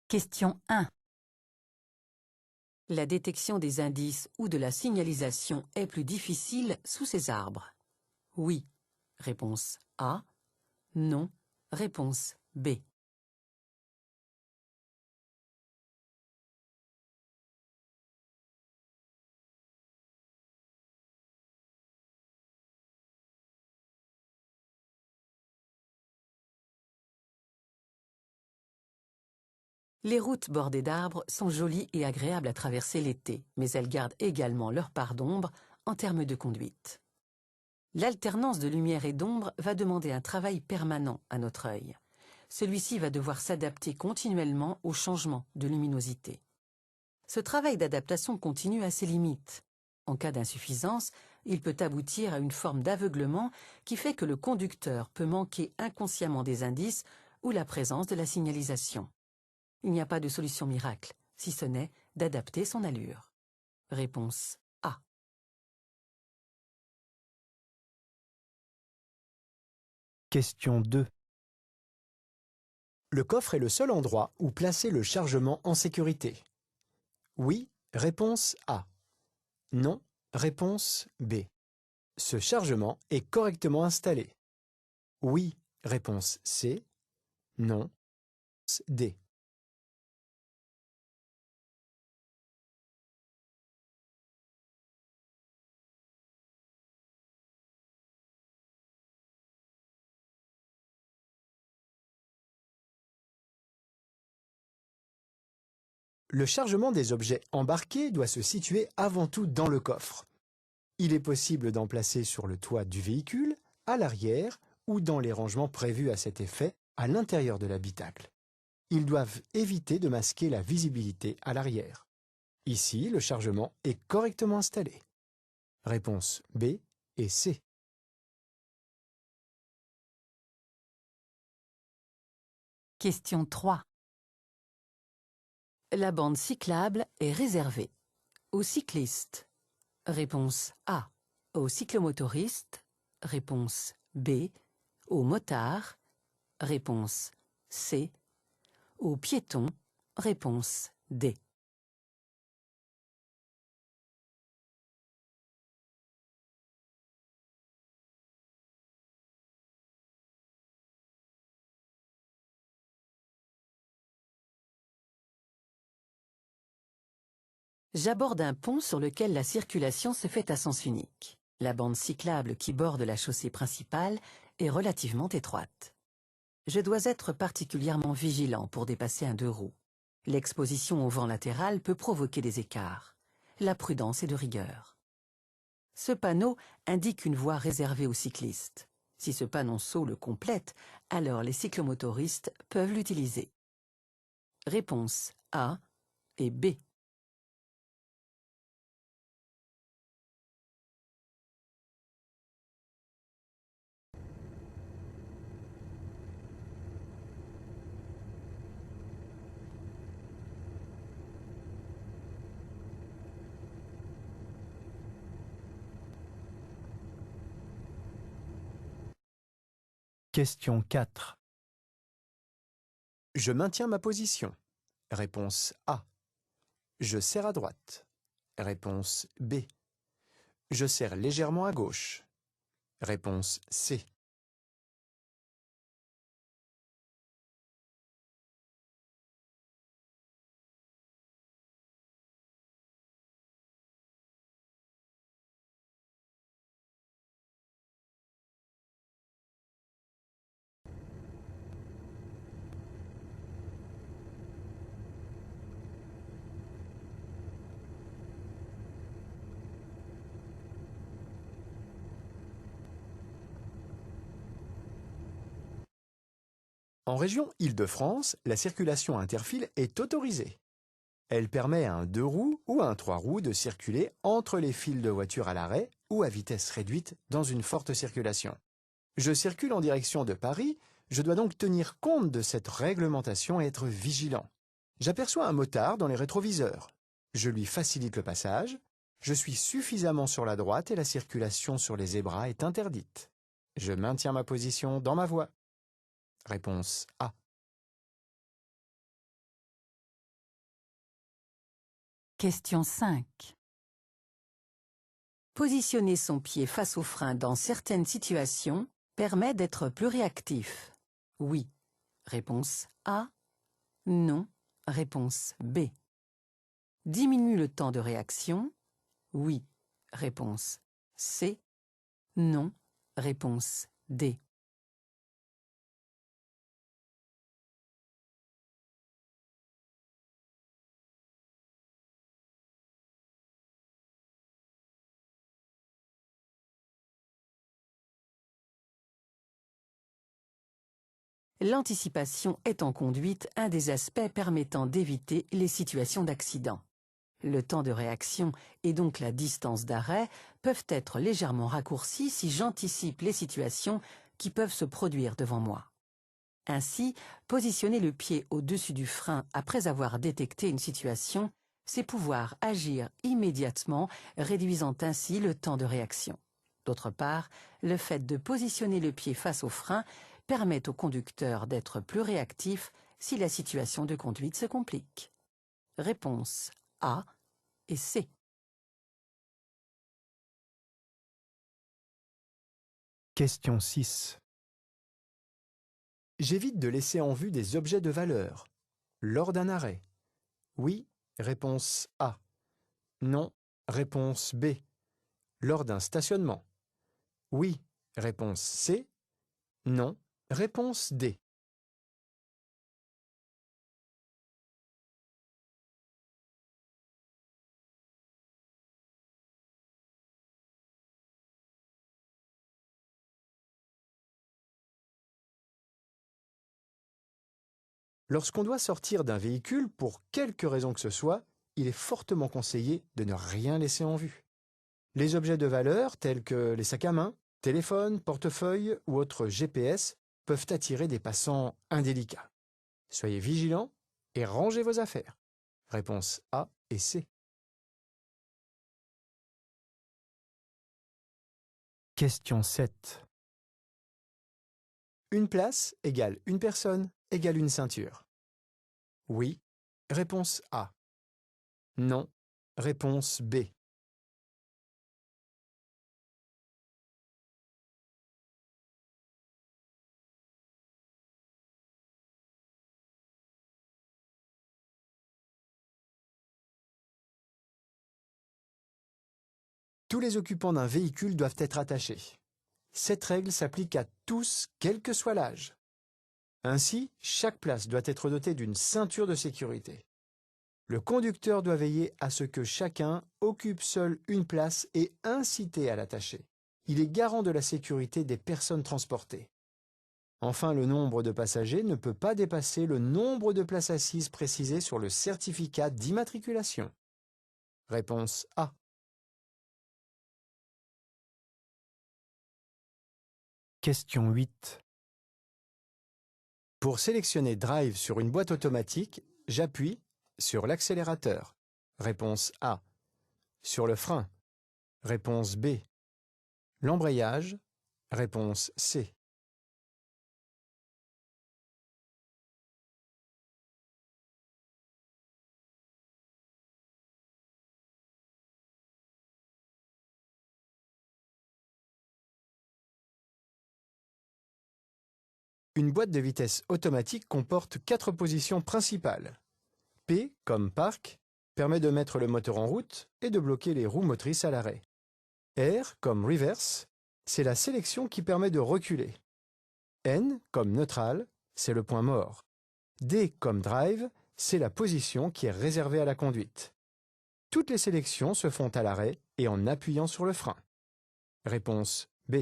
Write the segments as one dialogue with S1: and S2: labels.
S1: Question 1. La détection des indices ou de la signalisation est plus difficile sous ces arbres. Oui. Réponse A. Non. Réponse B. Les routes bordées d'arbres sont jolies et agréables à traverser l'été, mais elles gardent également leur part d'ombre en termes de conduite. L'alternance de lumière et d'ombre va demander un travail permanent à notre œil. Celui-ci va devoir s'adapter continuellement aux changements de luminosité. Ce travail d'adaptation continue a ses limites. En cas d'insuffisance, il peut aboutir à une forme d'aveuglement qui fait que le conducteur peut manquer inconsciemment des indices ou la présence de la signalisation. Il n'y a pas de solution miracle, si ce n'est d'adapter son allure. Réponse A.
S2: Question 2. Le coffre est le seul endroit où placer le chargement en sécurité. Oui, réponse A. Non, réponse B. Ce chargement est correctement installé. Oui, réponse C. Non, réponse D. Le chargement des objets embarqués doit se situer avant tout dans le coffre. Il est possible d'en placer sur le toit du véhicule, à l'arrière ou dans les rangements prévus à cet effet à l'intérieur de l'habitacle. Ils doivent éviter de masquer la visibilité à l'arrière. Ici, le chargement est correctement installé. Réponse B et C.
S1: Question 3. La bande cyclable est réservée aux cyclistes. Réponse A. Aux cyclomotoristes. Réponse B. Aux motards. Réponse C. Aux piétons. Réponse D. J'aborde un pont sur lequel la circulation se fait à sens unique. La bande cyclable qui borde la chaussée principale est relativement étroite. Je dois être particulièrement vigilant pour dépasser un deux roues. L'exposition au vent latéral peut provoquer des écarts. La prudence est de rigueur. Ce panneau indique une voie réservée aux cyclistes. Si ce panonceau le complète, alors les cyclomotoristes peuvent l'utiliser. Réponse A et B.
S2: Question 4. Je maintiens ma position. Réponse A. Je serre à droite. Réponse B. Je serre légèrement à gauche. Réponse C. En région Île-de-France, la circulation interfile est autorisée. Elle permet à un deux roues ou à un trois roues de circuler entre les files de voitures à l'arrêt ou à vitesse réduite dans une forte circulation. Je circule en direction de Paris, je dois donc tenir compte de cette réglementation et être vigilant. J'aperçois un motard dans les rétroviseurs. Je lui facilite le passage. Je suis suffisamment sur la droite et la circulation sur les zébras est interdite. Je maintiens ma position dans ma voie. Réponse A.
S1: Question 5. Positionner son pied face au frein dans certaines situations permet d'être plus réactif. Oui. Réponse A. Non. Réponse B. Diminue le temps de réaction. Oui. Réponse C. Non. Réponse D. L'anticipation est en conduite un des aspects permettant d'éviter les situations d'accident. Le temps de réaction et donc la distance d'arrêt peuvent être légèrement raccourcis si j'anticipe les situations qui peuvent se produire devant moi. Ainsi, positionner le pied au-dessus du frein après avoir détecté une situation, c'est pouvoir agir immédiatement, réduisant ainsi le temps de réaction. D'autre part, le fait de positionner le pied face au frein permet au conducteur d'être plus réactif si la situation de conduite se complique. Réponse A et C.
S2: Question 6. J'évite de laisser en vue des objets de valeur. Lors d'un arrêt. Oui, réponse A. Non, réponse B. Lors d'un stationnement. Oui, réponse C. Non, réponse D. Lorsqu'on doit sortir d'un véhicule pour quelque raison que ce soit, il est fortement conseillé de ne rien laisser en vue. Les objets de valeur tels que les sacs à main, téléphones, portefeuilles ou autres GPS peuvent attirer des passants indélicats. Soyez vigilants et rangez vos affaires. Réponse A et C. Question 7. Une place égale une personne égale une ceinture. Oui, réponse A. Non, réponse B. Tous les occupants d'un véhicule doivent être attachés. Cette règle s'applique à tous, quel que soit l'âge. Ainsi, chaque place doit être dotée d'une ceinture de sécurité. Le conducteur doit veiller à ce que chacun occupe seul une place et inciter à l'attacher. Il est garant de la sécurité des personnes transportées. Enfin, le nombre de passagers ne peut pas dépasser le nombre de places assises précisé sur le certificat d'immatriculation. Réponse A. Question 8. Pour sélectionner Drive sur une boîte automatique, j'appuie sur l'accélérateur. Réponse A. Sur le frein. Réponse B. L'embrayage. Réponse C. Une boîte de vitesse automatique comporte 4 positions principales. P, comme park, permet de mettre le moteur en route et de bloquer les roues motrices à l'arrêt. R, comme reverse, c'est la sélection qui permet de reculer. N, comme neutral, c'est le point mort. D, comme drive, c'est la position qui est réservée à la conduite. Toutes les sélections se font à l'arrêt et en appuyant sur le frein. Réponse B.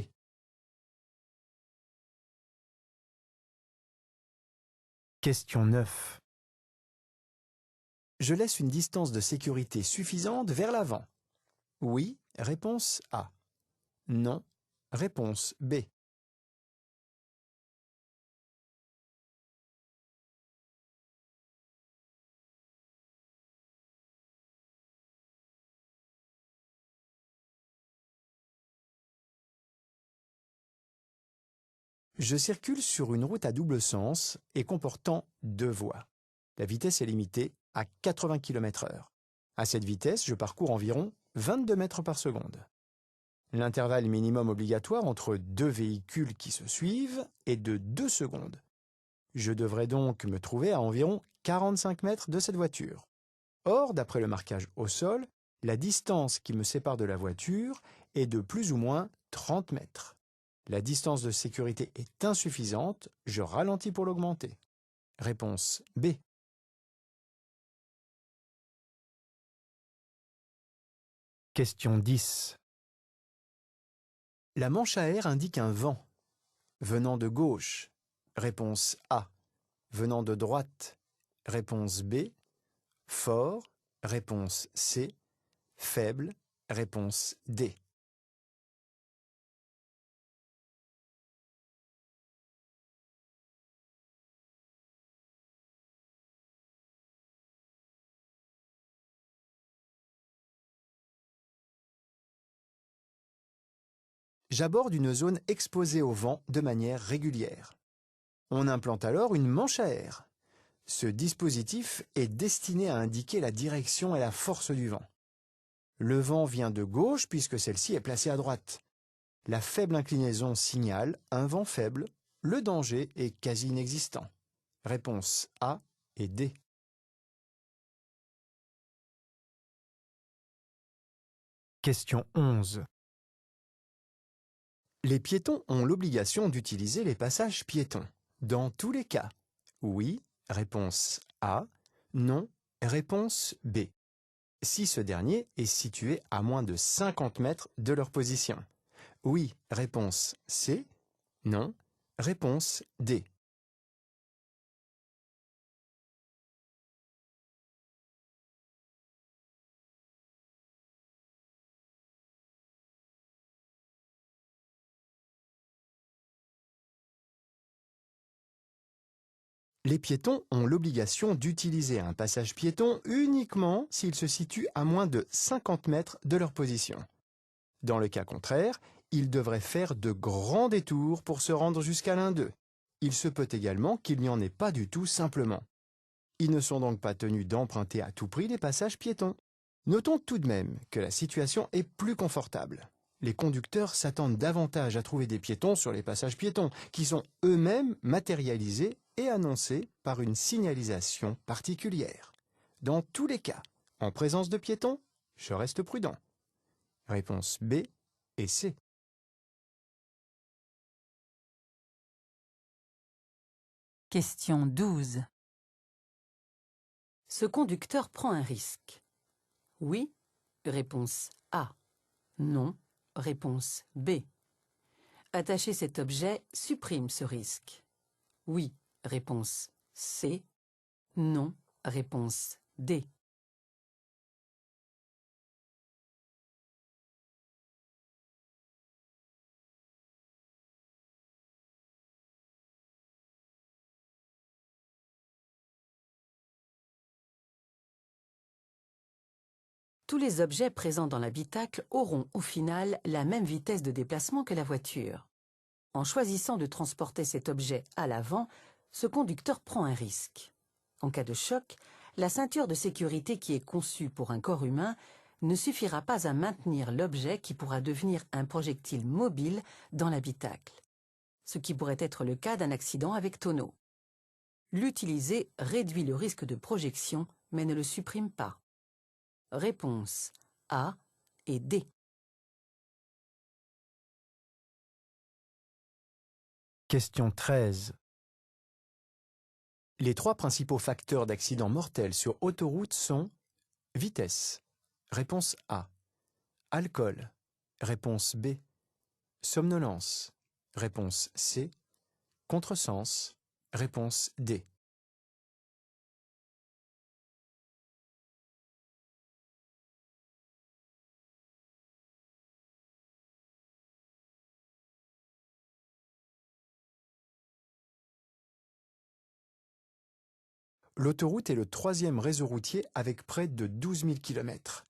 S2: Question 9. Je laisse une distance de sécurité suffisante vers l'avant. Oui, réponse A. Non, réponse B. Je circule sur une route à double sens et comportant 2 voies. La vitesse est limitée à 80 km/h. À cette vitesse, je parcours environ 22 mètres par seconde. L'intervalle minimum obligatoire entre deux véhicules qui se suivent est de 2 secondes. Je devrais donc me trouver à environ 45 mètres de cette voiture. Or, d'après le marquage au sol, la distance qui me sépare de la voiture est de plus ou moins 30 mètres. La distance de sécurité est insuffisante, je ralentis pour l'augmenter. Réponse B. Question 10. La manche à air indique un vent. Venant de gauche. Réponse A. Venant de droite. Réponse B. Fort. Réponse C. Faible. Réponse D. J'aborde une zone exposée au vent de manière régulière. On implante alors une manche à air. Ce dispositif est destiné à indiquer la direction et la force du vent. Le vent vient de gauche puisque celle-ci est placée à droite. La faible inclinaison signale un vent faible, le danger est quasi inexistant. Réponse A et D. Question 11. Les piétons ont l'obligation d'utiliser les passages piétons. Dans tous les cas. Oui, réponse A. Non, réponse B. Si ce dernier est situé à moins de 50 mètres de leur position. Oui, réponse C. Non, réponse D. Les piétons ont l'obligation d'utiliser un passage piéton uniquement s'il se situe à moins de 50 mètres de leur position. Dans le cas contraire, ils devraient faire de grands détours pour se rendre jusqu'à l'un d'eux. Il se peut également qu'il n'y en ait pas du tout simplement. Ils ne sont donc pas tenus d'emprunter à tout prix les passages piétons. Notons tout de même que la situation est plus confortable. Les conducteurs s'attendent davantage à trouver des piétons sur les passages piétons, qui sont eux-mêmes matérialisés et annoncés par une signalisation particulière. Dans tous les cas, en présence de piétons, je reste prudent. Réponse B et C.
S1: Question 12. Ce conducteur prend un risque. Oui, réponse A. Non, réponse B. Attacher cet objet supprime ce risque. Oui, réponse C. Non, réponse D. Tous les objets présents dans l'habitacle auront au final la même vitesse de déplacement que la voiture. En choisissant de transporter cet objet à l'avant, ce conducteur prend un risque. En cas de choc, la ceinture de sécurité qui est conçue pour un corps humain ne suffira pas à maintenir l'objet qui pourra devenir un projectile mobile dans l'habitacle, ce qui pourrait être le cas d'un accident avec tonneau. L'utiliser réduit le risque de projection, mais ne le supprime pas. Réponse A et D.
S2: Question 13. Les 3 principaux facteurs d'accidents mortels sur autoroute sont vitesse. Réponse A. Alcool. Réponse B. Somnolence. Réponse C. Contresens. Réponse D. L'autoroute est le 3e réseau routier avec près de 12 000 km.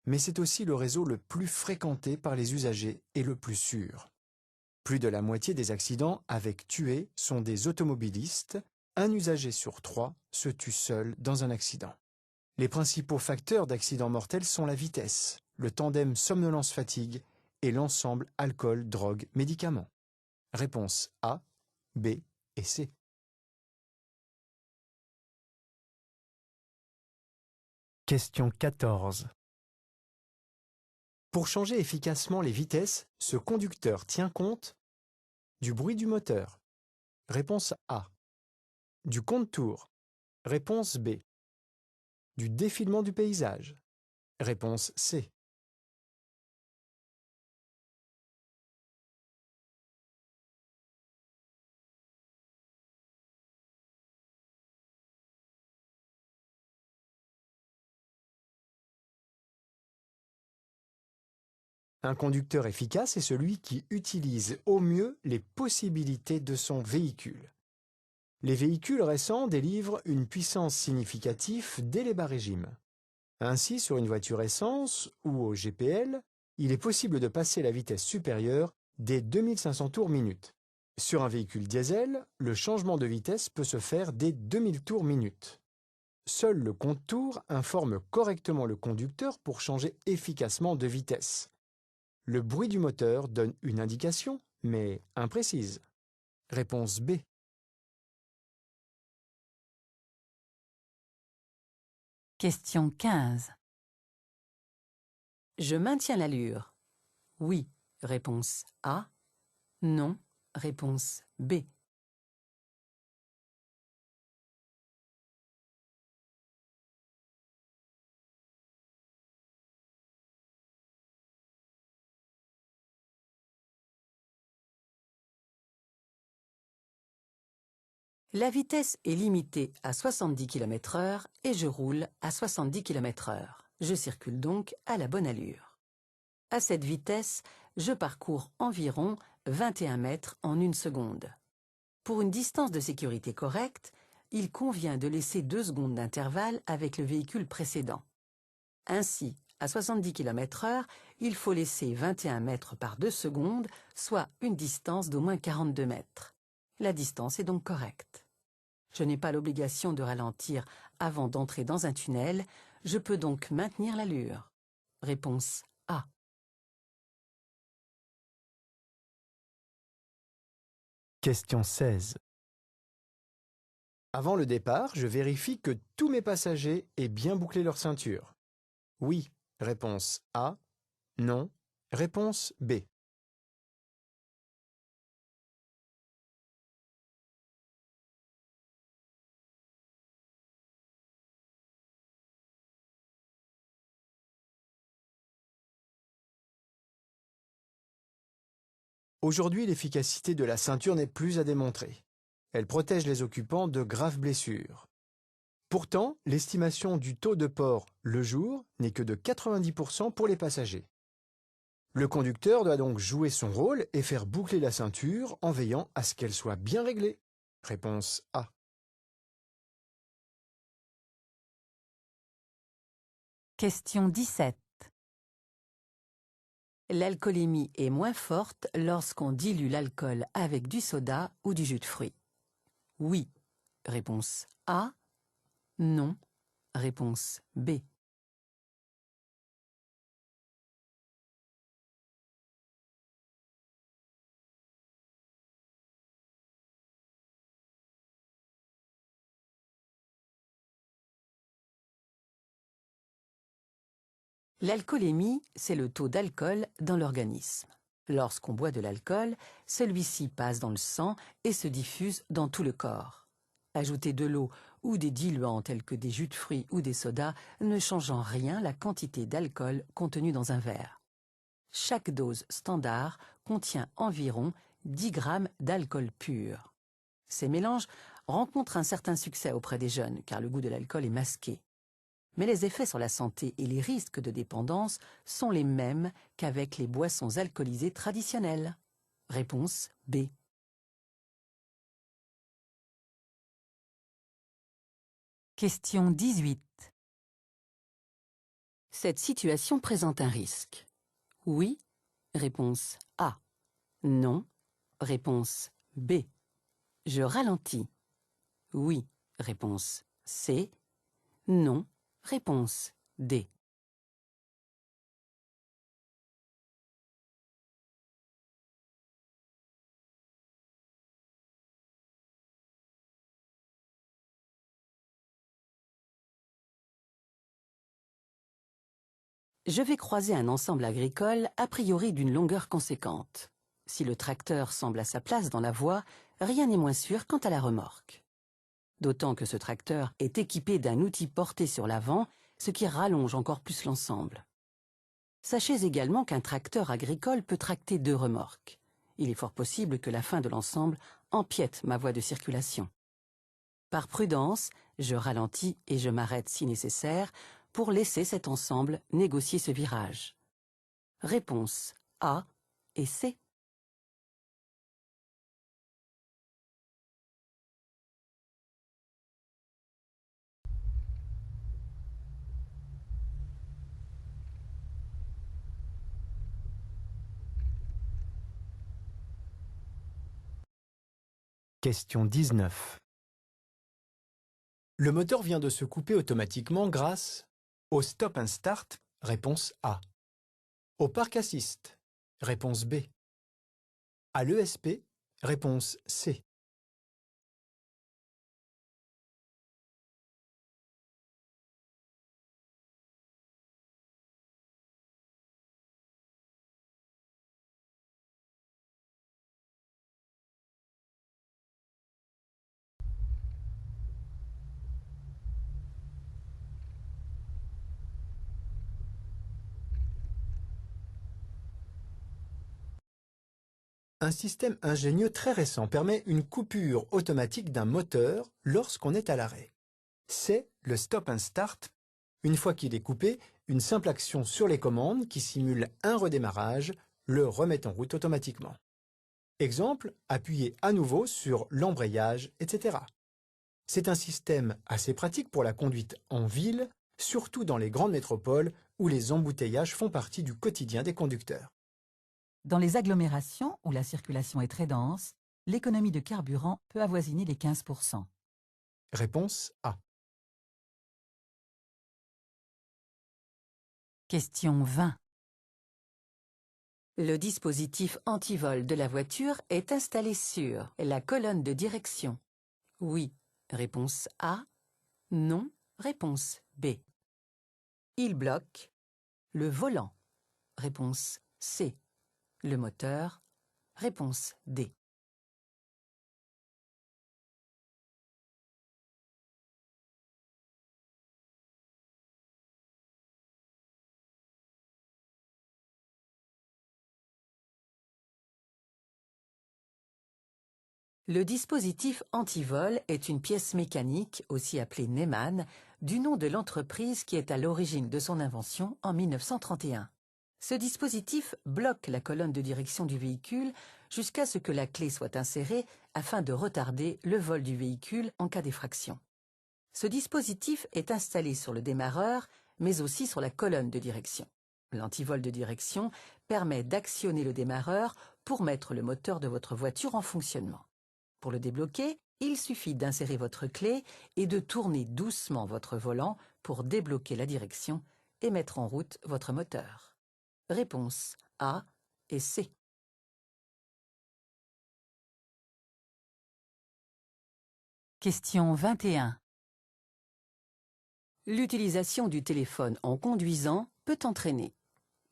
S2: Mais c'est aussi le réseau le plus fréquenté par les usagers et le plus sûr. Plus de la moitié des accidents avec tués sont des automobilistes. Un usager sur 3 se tue seul dans un accident. Les principaux facteurs d'accidents mortels sont la vitesse, le tandem somnolence-fatigue et l'ensemble alcool, drogue, médicaments. Réponse A, B et C. Question 14. Pour changer efficacement les vitesses, ce conducteur tient compte du bruit du moteur. Réponse A. Du compte-tours. Réponse B. Du défilement du paysage. Réponse C. Un conducteur efficace est celui qui utilise au mieux les possibilités de son véhicule. Les véhicules récents délivrent une puissance significative dès les bas régimes. Ainsi, sur une voiture essence ou au GPL, il est possible de passer la vitesse supérieure dès 2500 tours minute. Sur un véhicule diesel, le changement de vitesse peut se faire dès 2000 tours minute. Seul le compte-tours informe correctement le conducteur pour changer efficacement de vitesse. Le bruit du moteur donne une indication, mais imprécise. Réponse B.
S1: Question 15. Je maintiens l'allure. Oui, réponse A. Non, réponse B. La vitesse est limitée à 70 km/h et je roule à 70 km/h. Je circule donc à la bonne allure. À cette vitesse, je parcours environ 21 mètres en 1 seconde. Pour une distance de sécurité correcte, il convient de laisser 2 secondes d'intervalle avec le véhicule précédent. Ainsi, à 70 km/h, il faut laisser 21 mètres par 2 secondes, soit une distance d'au moins 42 mètres. La distance est donc correcte. Je n'ai pas l'obligation de ralentir avant d'entrer dans un tunnel, je peux donc maintenir l'allure. Réponse A.
S2: Question 16. Avant le départ, je vérifie que tous mes passagers aient bien bouclé leur ceinture. Oui, réponse A. Non, réponse B. Aujourd'hui, l'efficacité de la ceinture n'est plus à démontrer. Elle protège les occupants de graves blessures. Pourtant, l'estimation du taux de port le jour n'est que de 90% pour les passagers. Le conducteur doit donc jouer son rôle et faire boucler la ceinture en veillant à ce qu'elle soit bien réglée. Réponse A.
S1: Question 17. L'alcoolémie est moins forte lorsqu'on dilue l'alcool avec du soda ou du jus de fruits. Oui, réponse A. Non, réponse B. L'alcoolémie, c'est le taux d'alcool dans l'organisme. Lorsqu'on boit de l'alcool, celui-ci passe dans le sang et se diffuse dans tout le corps. Ajouter de l'eau ou des diluants tels que des jus de fruits ou des sodas ne change en rien la quantité d'alcool contenue dans un verre. Chaque dose standard contient environ 10 grammes d'alcool pur. Ces mélanges rencontrent un certain succès auprès des jeunes car le goût de l'alcool est masqué. Mais les effets sur la santé et les risques de dépendance sont les mêmes qu'avec les boissons alcoolisées traditionnelles. Réponse B. Question 18. Cette situation présente un risque. Oui, réponse A. Non, réponse B. Je ralentis. Oui, réponse C. Non, Réponse D. Je vais croiser un ensemble agricole a priori d'une longueur conséquente. Si le tracteur semble à sa place dans la voie, rien n'est moins sûr quant à la remorque. D'autant que ce tracteur est équipé d'un outil porté sur l'avant, ce qui rallonge encore plus l'ensemble. Sachez également qu'un tracteur agricole peut tracter 2 remorques. Il est fort possible que la fin de l'ensemble empiète ma voie de circulation. Par prudence, je ralentis et je m'arrête si nécessaire pour laisser cet ensemble négocier ce virage. Réponse A et C.
S2: Question 19. Le moteur vient de se couper automatiquement grâce au stop and start, réponse A. Au park assist, réponse B. À l'ESP, réponse C. Un système ingénieux très récent permet une coupure automatique d'un moteur lorsqu'on est à l'arrêt. C'est le stop and start. Une fois qu'il est coupé, une simple action sur les commandes qui simule un redémarrage le remet en route automatiquement. Exemple, appuyez à nouveau sur l'embrayage, etc. C'est un système assez pratique pour la conduite en ville, surtout dans les grandes métropoles où les embouteillages font partie du quotidien des conducteurs.
S3: Dans les agglomérations où la circulation est très dense, l'économie de carburant peut avoisiner les 15%.
S2: Réponse A.
S3: Question 20.
S1: Le dispositif antivol de la voiture est installé sur la colonne de direction. Oui, réponse A. Non, réponse B. Il bloque le volant. Réponse C. Le moteur. Réponse D. Le dispositif antivol est une pièce mécanique, aussi appelée Neumann, du nom de l'entreprise qui est à l'origine de son invention en 1931. Ce dispositif bloque la colonne de direction du véhicule jusqu'à ce que la clé soit insérée afin de retarder le vol du véhicule en cas d'effraction. Ce dispositif est installé sur le démarreur, mais aussi sur la colonne de direction. L'antivol de direction permet d'actionner le démarreur pour mettre le moteur de votre voiture en fonctionnement. Pour le débloquer, il suffit d'insérer votre clé et de tourner doucement votre volant pour débloquer la direction et mettre en route votre moteur. Réponse A et C.
S3: Question 21.
S1: L'utilisation du téléphone en conduisant peut entraîner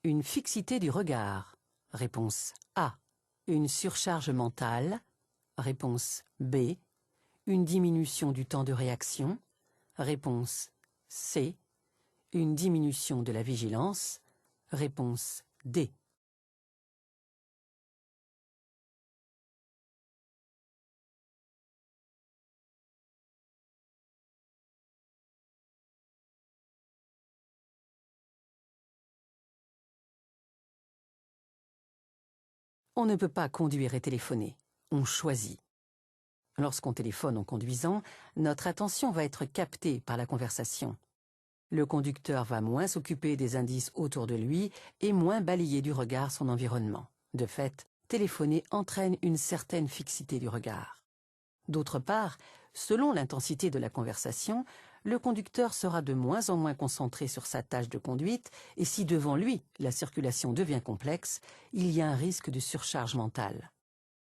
S1: une fixité du regard. Réponse A. Une surcharge mentale. Réponse B. Une diminution du temps de réaction. Réponse C. Une diminution de la vigilance. Réponse D. On ne peut pas conduire et téléphoner. On choisit. Lorsqu'on téléphone en conduisant, notre attention va être captée par la conversation. Le conducteur va moins s'occuper des indices autour de lui et moins balayer du regard son environnement. De fait, téléphoner entraîne une certaine fixité du regard. D'autre part, selon l'intensité de la conversation, le conducteur sera de moins en moins concentré sur sa tâche de conduite et si devant lui la circulation devient complexe, il y a un risque de surcharge mentale.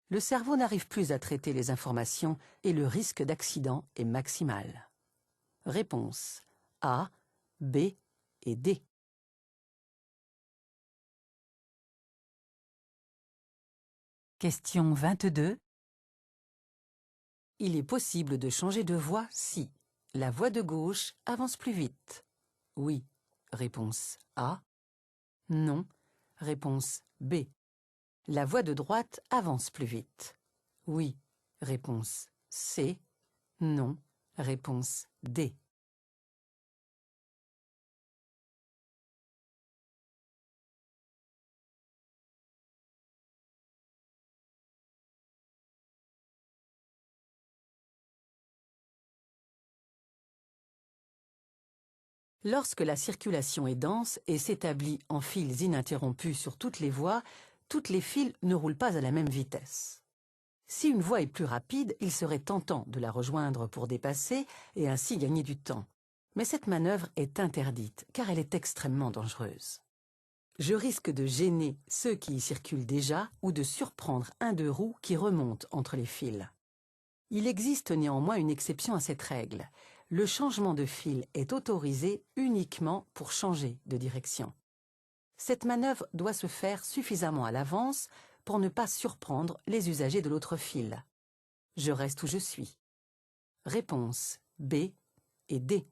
S1: Le cerveau n'arrive plus à traiter les informations et le risque d'accident est maximal. Réponse A, B et D.
S3: Question 22.
S1: Il est possible de changer de voie si la voie de gauche avance plus vite. Oui. Réponse A. Non. Réponse B. La voie de droite avance plus vite. Oui. Réponse C. Non. Réponse D. Lorsque la circulation est dense et s'établit en fils ininterrompus sur toutes les voies, toutes les files ne roulent pas à la même vitesse. Si une voie est plus rapide, il serait tentant de la rejoindre pour dépasser et ainsi gagner du temps. Mais cette manœuvre est interdite car elle est extrêmement dangereuse. Je risque de gêner ceux qui y circulent déjà ou de surprendre un deux roues qui remonte entre les fils. Il existe néanmoins une exception à cette règle. Le changement de fil est autorisé uniquement pour changer de direction. Cette manœuvre doit se faire suffisamment à l'avance pour ne pas surprendre les usagers de l'autre fil. Je reste où je suis. Réponse B et D.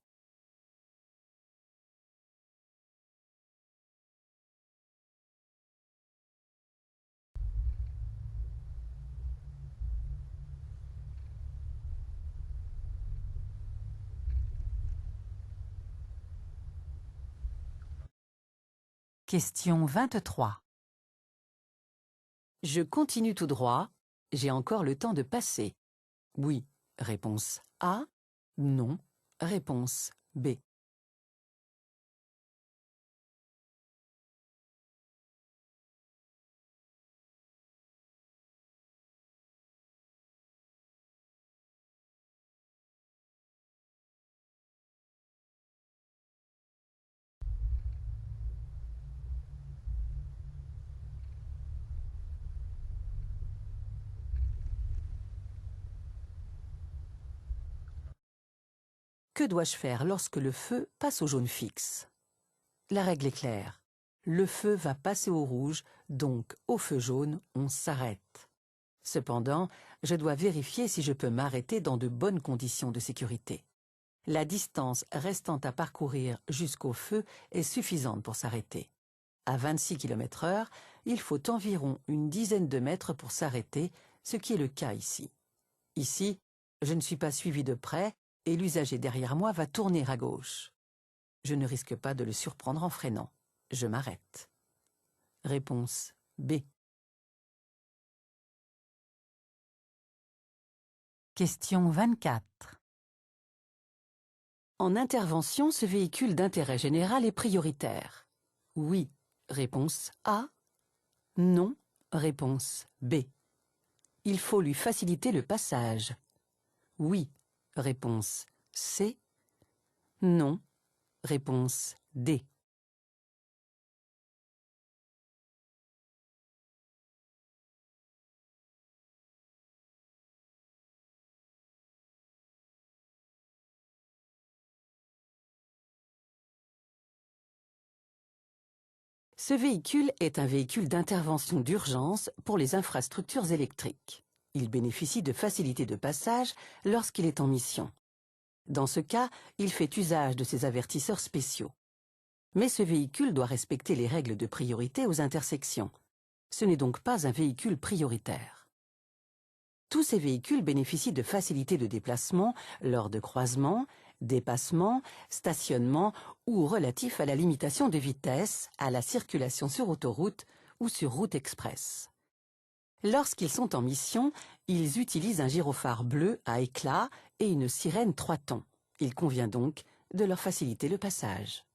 S3: Question 23.
S1: Je continue tout droit. J'ai encore le temps de passer. Oui. Réponse A. Non. Réponse B. Que dois-je faire lorsque le feu passe au jaune fixe? La règle est claire. Le feu va passer au rouge, donc au feu jaune, on s'arrête. Cependant, je dois vérifier si je peux m'arrêter dans de bonnes conditions de sécurité. La distance restant à parcourir jusqu'au feu est suffisante pour s'arrêter. À 26 km/h, il faut environ une dizaine de mètres pour s'arrêter, ce qui est le cas ici. Ici, je ne suis pas suivi de près et l'usager derrière moi va tourner à gauche. Je ne risque pas de le surprendre en freinant. Je m'arrête. Réponse B.
S3: Question 24.
S1: En intervention, ce véhicule d'intérêt général est prioritaire. Oui. Réponse A. Non. Réponse B. Il faut lui faciliter le passage. Oui. Réponse C. Non. Réponse D. Ce véhicule est un véhicule d'intervention d'urgence pour les infrastructures électriques. Il bénéficie de facilités de passage lorsqu'il est en mission. Dans ce cas, il fait usage de ces avertisseurs spéciaux. Mais ce véhicule doit respecter les règles de priorité aux intersections. Ce n'est donc pas un véhicule prioritaire. Tous ces véhicules bénéficient de facilités de déplacement lors de croisements, dépassements, stationnements ou relatifs à la limitation de vitesse, à la circulation sur autoroute ou sur route express. Lorsqu'ils sont en mission, ils utilisent un gyrophare bleu à éclat et une sirène 3 tons. Il convient donc de leur faciliter le passage.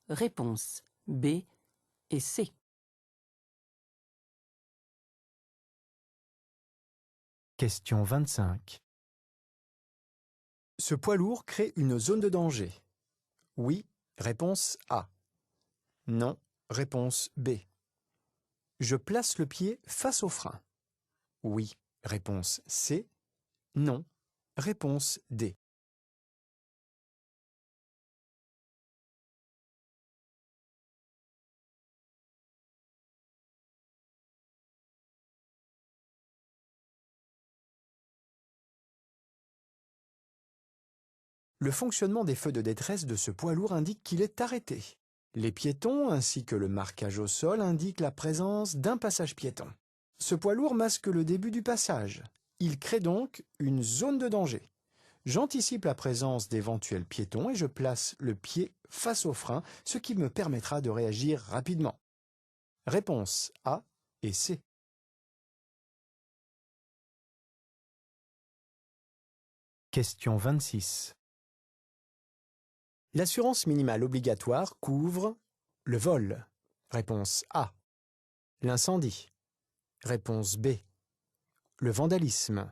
S1: Réponse B et C.
S2: Question 25. Ce poids lourd crée une zone de danger. Oui, réponse A. Non, réponse B. Je place le pied face au frein. Oui, réponse C. Non, réponse D. Le fonctionnement des feux de détresse de ce poids lourd indique qu'il est arrêté. Les piétons ainsi que le marquage au sol indiquent la présence d'un passage piéton. Ce poids lourd masque le début du passage. Il crée donc une zone de danger. J'anticipe la présence d'éventuels piétons et je place le pied face au frein, ce qui me permettra de réagir rapidement. Réponse A et C. Question 26. L'assurance minimale obligatoire couvre le vol. Réponse A. L'incendie. Réponse B. Le vandalisme.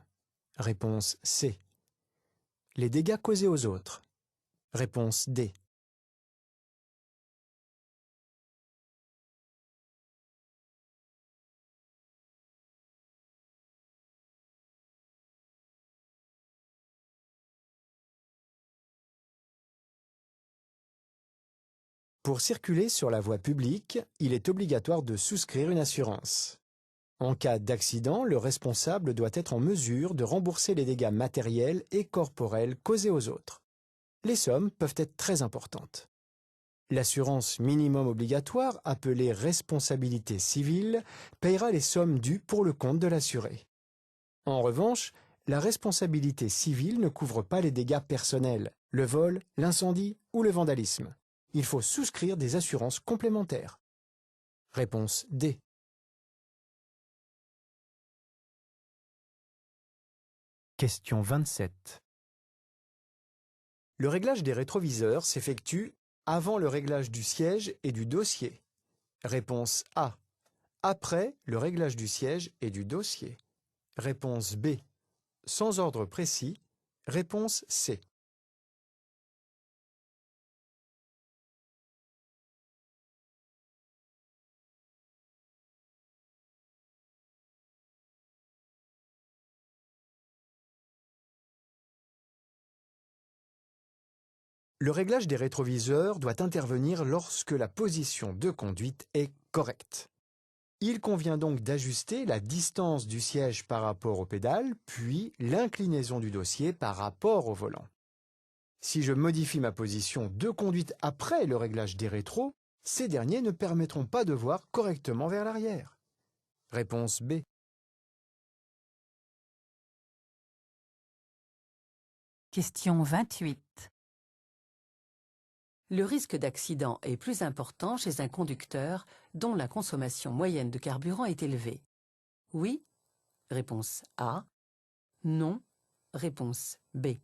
S2: Réponse C. Les dégâts causés aux autres. Réponse D. Pour circuler sur la voie publique, il est obligatoire de souscrire une assurance. En cas d'accident, le responsable doit être en mesure de rembourser les dégâts matériels et corporels causés aux autres. Les sommes peuvent être très importantes. L'assurance minimum obligatoire, appelée responsabilité civile, paiera les sommes dues pour le compte de l'assuré. En revanche, la responsabilité civile ne couvre pas les dégâts personnels, le vol, l'incendie ou le vandalisme. Il faut souscrire des assurances complémentaires. Réponse D. Question 27. Le réglage des rétroviseurs s'effectue avant le réglage du siège et du dossier. Réponse A. Après le réglage du siège et du dossier. Réponse B. Sans ordre précis. Réponse C. Le réglage des rétroviseurs doit intervenir lorsque la position de conduite est correcte. Il convient donc d'ajuster la distance du siège par rapport aux pédales, puis l'inclinaison du dossier par rapport au volant. Si je modifie ma position de conduite après le réglage des rétros, ces derniers ne permettront pas de voir correctement vers l'arrière. Réponse B.
S3: Question 28.
S1: Le risque d'accident est plus important chez un conducteur dont la consommation moyenne de carburant est élevée. Oui, réponse A. Non, réponse B.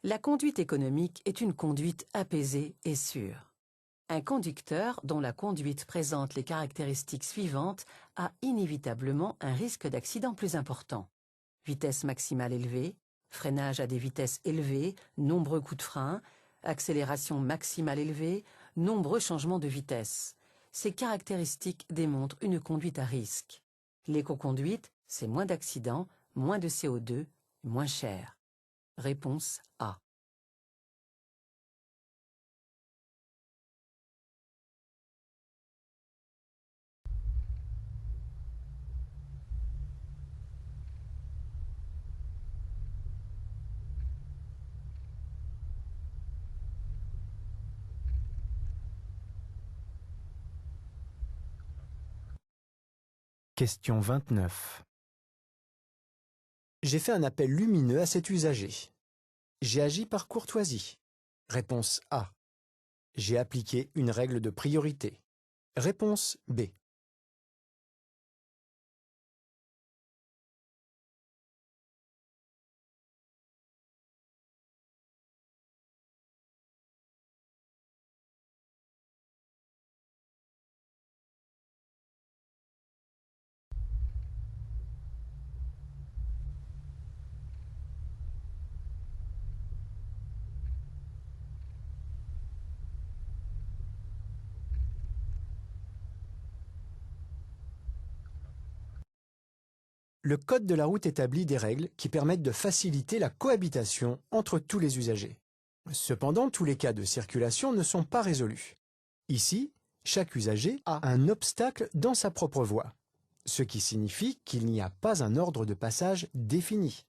S1: La conduite économique est une conduite apaisée et sûre. Un conducteur dont la conduite présente les caractéristiques suivantes a inévitablement un risque d'accident plus important. Vitesse maximale élevée, freinage à des vitesses élevées, nombreux coups de frein, accélération maximale élevée, nombreux changements de vitesse. Ces caractéristiques démontrent une conduite à risque. L'éco-conduite, c'est moins d'accidents, moins de CO2, moins cher. Réponse A.
S2: Question 29. J'ai fait un appel lumineux à cet usager. J'ai agi par courtoisie. Réponse A. J'ai appliqué une règle de priorité. Réponse B. le code de la route établit des règles qui permettent de faciliter la cohabitation entre tous les usagers. Cependant, tous les cas de circulation ne sont pas résolus. Ici, chaque usager a un obstacle dans sa propre voie, ce qui signifie qu'il n'y a pas un ordre de passage défini.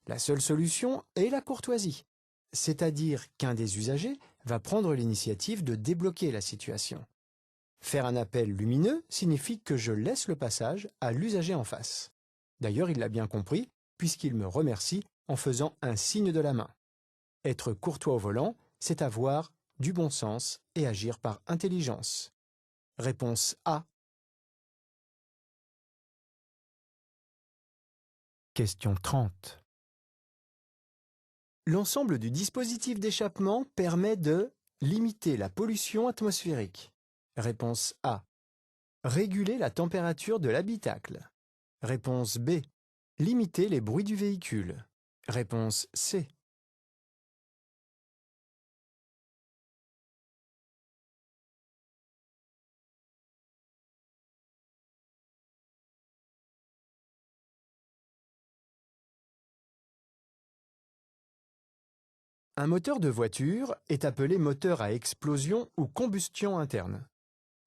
S2: La seule solution est la courtoisie, c'est-à-dire qu'un des usagers va prendre l'initiative de débloquer la situation. Faire un appel lumineux signifie que je laisse le passage à l'usager en face. D'ailleurs, il l'a bien compris, puisqu'il me remercie en faisant un signe de la main. Être courtois au volant, c'est avoir du bon sens et agir par intelligence. Réponse A. Question 30. L'ensemble du dispositif d'échappement permet de limiter la pollution atmosphérique. Réponse A. Réguler la température de l'habitacle. Réponse B. Limiter les bruits du véhicule. Réponse C. Un moteur de voiture est appelé moteur à explosion ou combustion interne.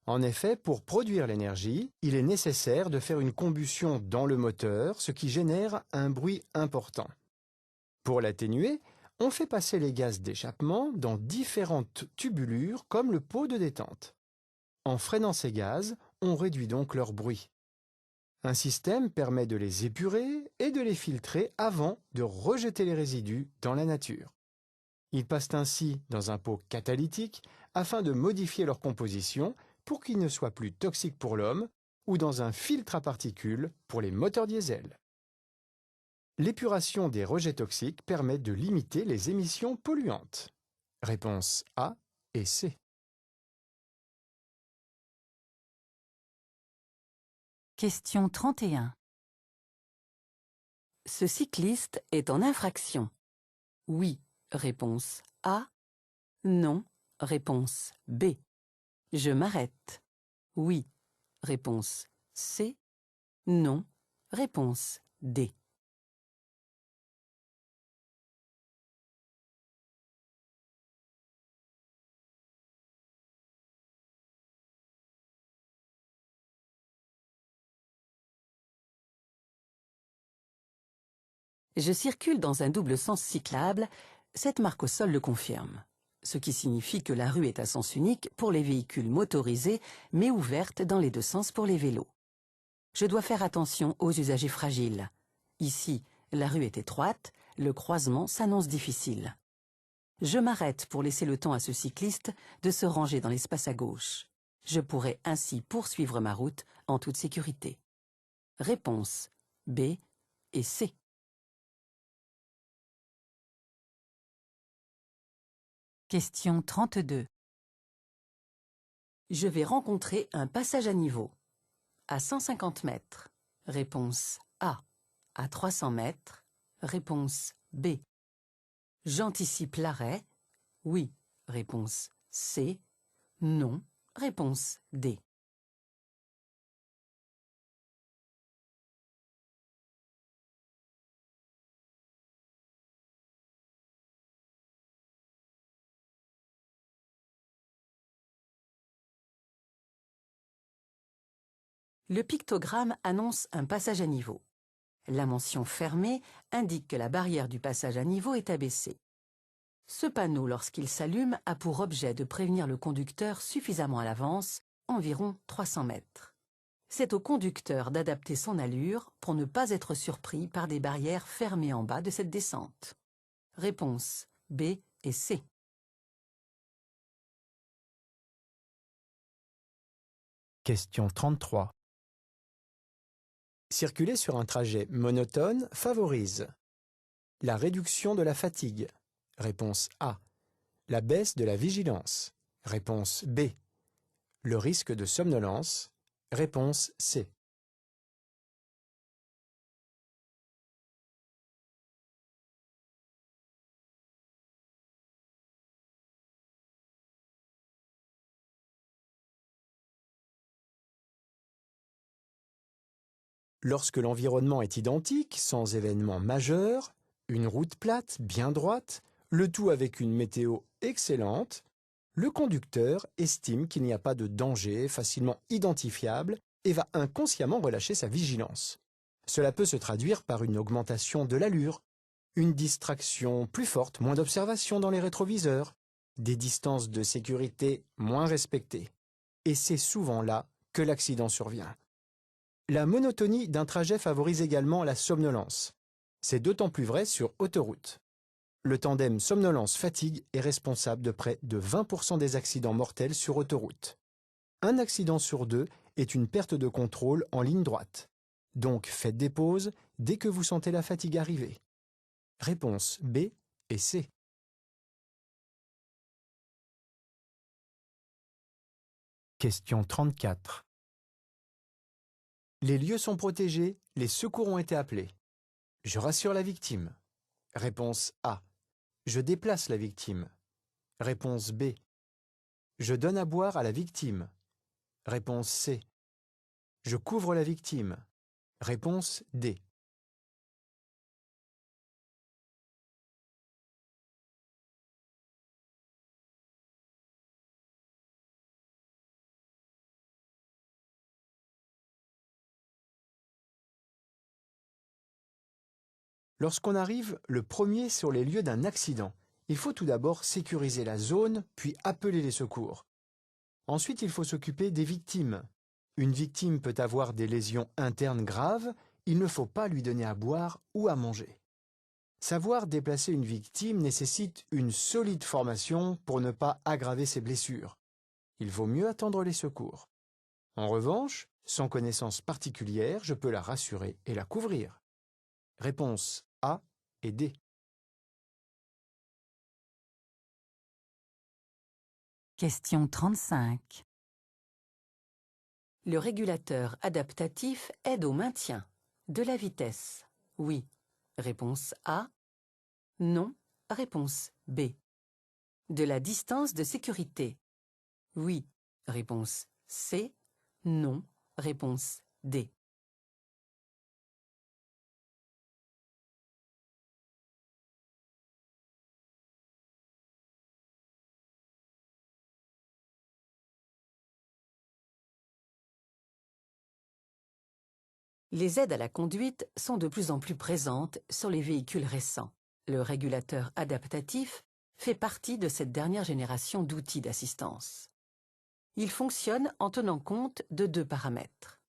S2: En effet, pour produire l'énergie, il est nécessaire de faire une combustion dans le moteur, ce qui génère un bruit important. Pour l'atténuer, on fait passer les gaz d'échappement dans différentes tubulures comme le pot de détente. En freinant ces gaz, on réduit donc leur bruit. Un système permet de les épurer et de les filtrer avant de rejeter les résidus dans la nature. Ils passent ainsi dans un pot catalytique afin de modifier leur composition pour qu'ils ne soient plus toxiques pour l'homme ou dans un filtre à particules pour les moteurs diesel. L'épuration des rejets toxiques permet de limiter les émissions polluantes. Réponse A et C.
S3: Question 31.
S1: Ce cycliste est en infraction. Oui, réponse A. Non, réponse B. Je m'arrête. Oui, réponse C. Non, réponse D. Je circule dans un double sens cyclable, cette marque au sol le confirme. Ce qui signifie que la rue est à sens unique pour les véhicules motorisés, mais ouverte dans les deux sens pour les vélos. Je dois faire attention aux usagers fragiles. Ici, la rue est étroite, le croisement s'annonce difficile. Je m'arrête pour laisser le temps à ce cycliste de se ranger dans l'espace à gauche. Je pourrai ainsi poursuivre ma route en toute sécurité. Réponse B et C.
S3: Question 32.
S1: Je vais rencontrer un passage à niveau. À 150 mètres. Réponse A. À 300 mètres. Réponse B. J'anticipe l'arrêt. Oui. Réponse C. Non. Réponse D. Le pictogramme annonce un passage à niveau. La mention fermée indique que la barrière du passage à niveau est abaissée. Ce panneau, lorsqu'il s'allume, a pour objet de prévenir le conducteur suffisamment à l'avance, environ 300 mètres. C'est au conducteur d'adapter son allure pour ne pas être surpris par des barrières fermées en bas de cette descente. Réponse B et C.
S2: Question 33. Circuler sur un trajet monotone favorise la réduction de la fatigue. Réponse A. La baisse de la vigilance. Réponse B. Le risque de somnolence. Réponse C. Lorsque l'environnement est identique, sans événement majeur, une route plate, bien droite, le tout avec une météo excellente, le conducteur estime qu'il n'y a pas de danger facilement identifiable et va inconsciemment relâcher sa vigilance. Cela peut se traduire par une augmentation de l'allure, une distraction plus forte, moins d'observation dans les rétroviseurs, des distances de sécurité moins respectées. Et c'est souvent là que l'accident survient. La monotonie d'un trajet favorise également la somnolence. C'est d'autant plus vrai sur autoroute. Le tandem somnolence-fatigue est responsable de près de 20% des accidents mortels sur autoroute. Un accident sur 2 est une perte de contrôle en ligne droite. Donc faites des pauses dès que vous sentez la fatigue arriver. Réponse B et C. Question 34. Les lieux sont protégés, les secours ont été appelés. Je rassure la victime. Réponse A. Je déplace la victime. Réponse B. Je donne à boire à la victime. Réponse C. Je couvre la victime. Réponse D. Lorsqu'on arrive le premier sur les lieux d'un accident, il faut tout d'abord sécuriser la zone, puis appeler les secours. Ensuite, il faut s'occuper des victimes. Une victime peut avoir des lésions internes graves, il ne faut pas lui donner à boire ou à manger. Savoir déplacer une victime nécessite une solide formation pour ne pas aggraver ses blessures. Il vaut mieux attendre les secours. En revanche, sans connaissance particulière, je peux la rassurer et la couvrir. Réponse A et D.
S3: Question 35.
S1: Le régulateur adaptatif aide au maintien de la vitesse. Oui. Réponse A. Non. Réponse B. De la distance de sécurité. Oui. Réponse C. Non. Réponse D. Les aides à la conduite sont de plus en plus présentes sur les véhicules récents. Le régulateur adaptatif fait partie de cette dernière génération d'outils d'assistance. Il fonctionne en tenant compte de 2 paramètres.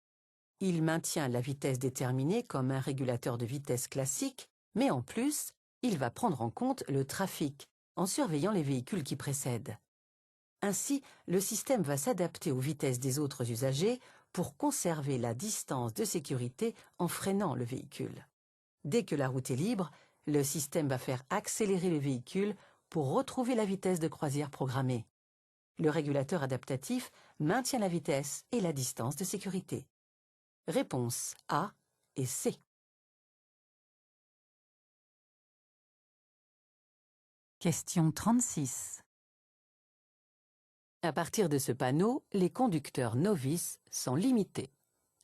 S1: Il maintient la vitesse déterminée comme un régulateur de vitesse classique, mais en plus, il va prendre en compte le trafic en surveillant les véhicules qui précèdent. Ainsi, le système va s'adapter aux vitesses des autres usagers pour conserver la distance de sécurité en freinant le véhicule. Dès que la route est libre, le système va faire accélérer le véhicule pour retrouver la vitesse de croisière programmée. Le régulateur adaptatif maintient la vitesse et la distance de sécurité. Réponse A et C.
S3: Question 36.
S1: À partir de ce panneau, les conducteurs novices sont limités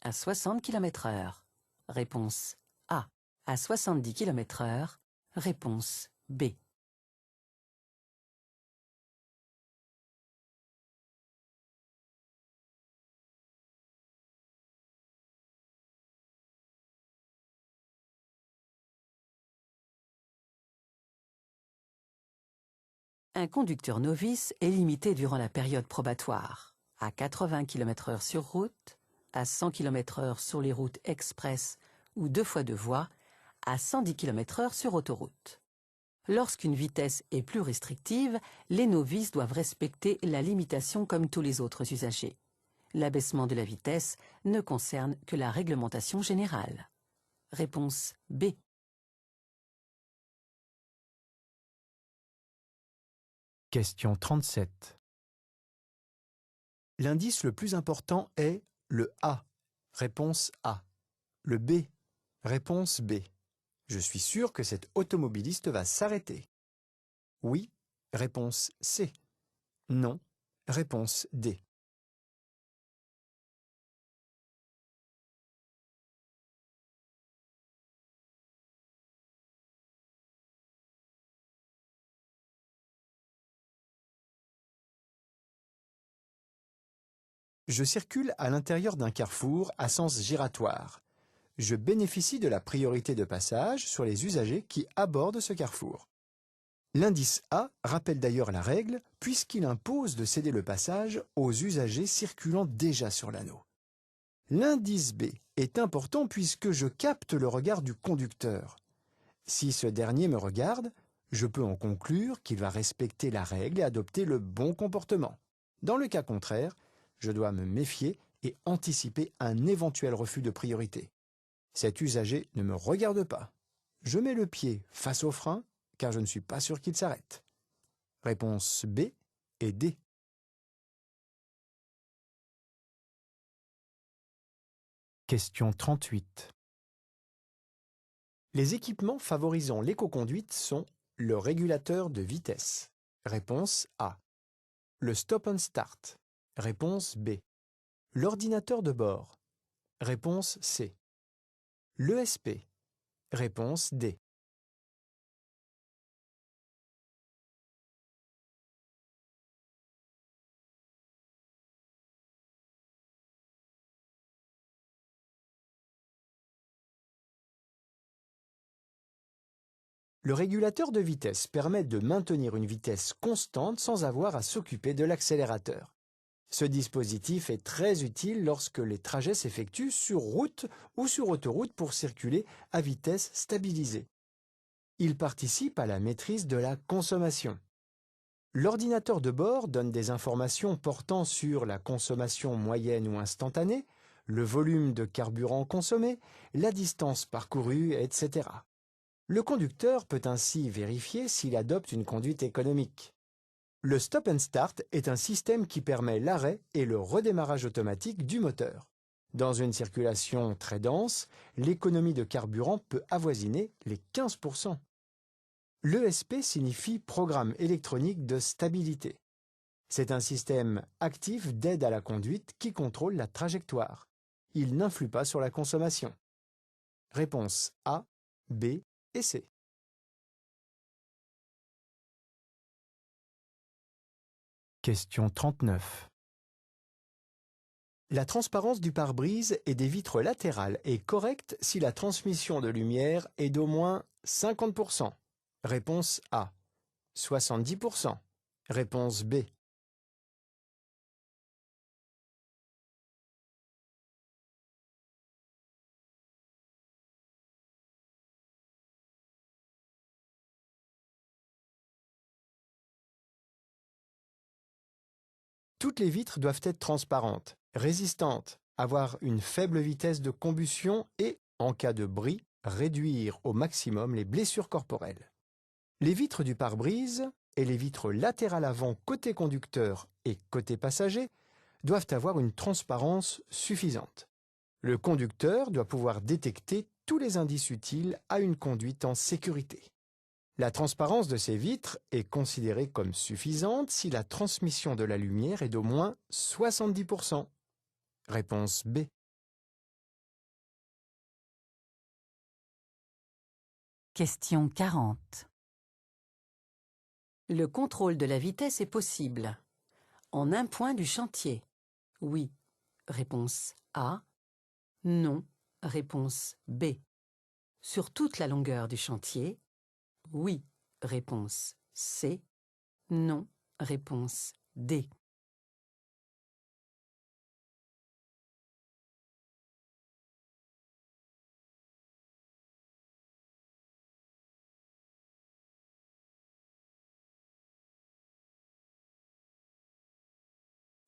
S1: à 60 km/h. Réponse A. À 70 km/h. Réponse B. Un conducteur novice est limité durant la période probatoire à 80 km/h sur route, à 100 km/h sur les routes express ou 2 fois 2 voies, à 110 km/h sur autoroute. Lorsqu'une vitesse est plus restrictive, les novices doivent respecter la limitation comme tous les autres usagers. L'abaissement de la vitesse ne concerne que la réglementation générale. Réponse B.
S2: Question 37. L'indice le plus important est le A. Réponse A. Le B. Réponse B. Je suis sûr que cet automobiliste va s'arrêter. Oui. Réponse C. Non. Réponse D. Je circule à l'intérieur d'un carrefour à sens giratoire. Je bénéficie de la priorité de passage sur les usagers qui abordent ce carrefour. L'indice A rappelle d'ailleurs la règle puisqu'il impose de céder le passage aux usagers circulant déjà sur l'anneau. L'indice B est important puisque je capte le regard du conducteur. Si ce dernier me regarde, je peux en conclure qu'il va respecter la règle et adopter le bon comportement. Dans le cas contraire, je dois me méfier et anticiper un éventuel refus de priorité. Cet usager ne me regarde pas. Je mets le pied face au frein car je ne suis pas sûr qu'il s'arrête. Réponse B et D. Question 38. Les équipements favorisant l'écoconduite sont le régulateur de vitesse. Réponse A. Le stop and start. Réponse B. L'ordinateur de bord. Réponse C. L'ESP. Réponse D. Le régulateur de vitesse permet de maintenir une vitesse constante sans avoir à s'occuper de l'accélérateur. Ce dispositif est très utile lorsque les trajets s'effectuent sur route ou sur autoroute pour circuler à vitesse stabilisée. Il participe à la maîtrise de la consommation. L'ordinateur de bord donne des informations portant sur la consommation moyenne ou instantanée, le volume de carburant consommé, la distance parcourue, etc. Le conducteur peut ainsi vérifier s'il adopte une conduite économique. Le stop and start est un système qui permet l'arrêt et le redémarrage automatique du moteur. Dans une circulation très dense, l'économie de carburant peut avoisiner les 15%. L'ESP signifie programme électronique de stabilité. C'est un système actif d'aide à la conduite qui contrôle la trajectoire. Il n'influe pas sur la consommation. Réponse A, B et C. Question 39. La transparence du pare-brise et des vitres latérales est correcte si la transmission de lumière est d'au moins 50%. Réponse A. 70%. Réponse B. Toutes les vitres doivent être transparentes, résistantes, avoir une faible vitesse de combustion et, en cas de bris, réduire au maximum les blessures corporelles. Les vitres du pare-brise et les vitres latérales avant côté conducteur et côté passager doivent avoir une transparence suffisante. Le conducteur doit pouvoir détecter tous les indices utiles à une conduite en sécurité. La transparence de ces vitres est considérée comme suffisante si la transmission de la lumière est d'au moins 70%. Réponse B.
S3: Question 40.
S1: Le contrôle de la vitesse est possible. En un point du chantier. Oui. Réponse A. Non. Réponse B. Sur toute la longueur du chantier. Oui. Réponse C. Non. Réponse D.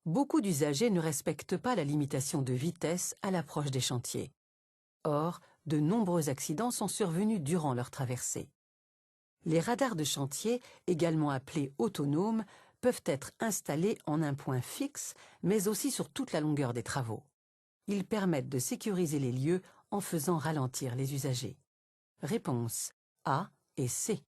S1: Beaucoup d'usagers ne respectent pas la limitation de vitesse à l'approche des chantiers. Or, de nombreux accidents sont survenus durant leur traversée. Les radars de chantier, également appelés autonomes, peuvent être installés en un point fixe, mais aussi sur toute la longueur des travaux. Ils permettent de sécuriser les lieux en faisant ralentir les usagers. Réponse A et C.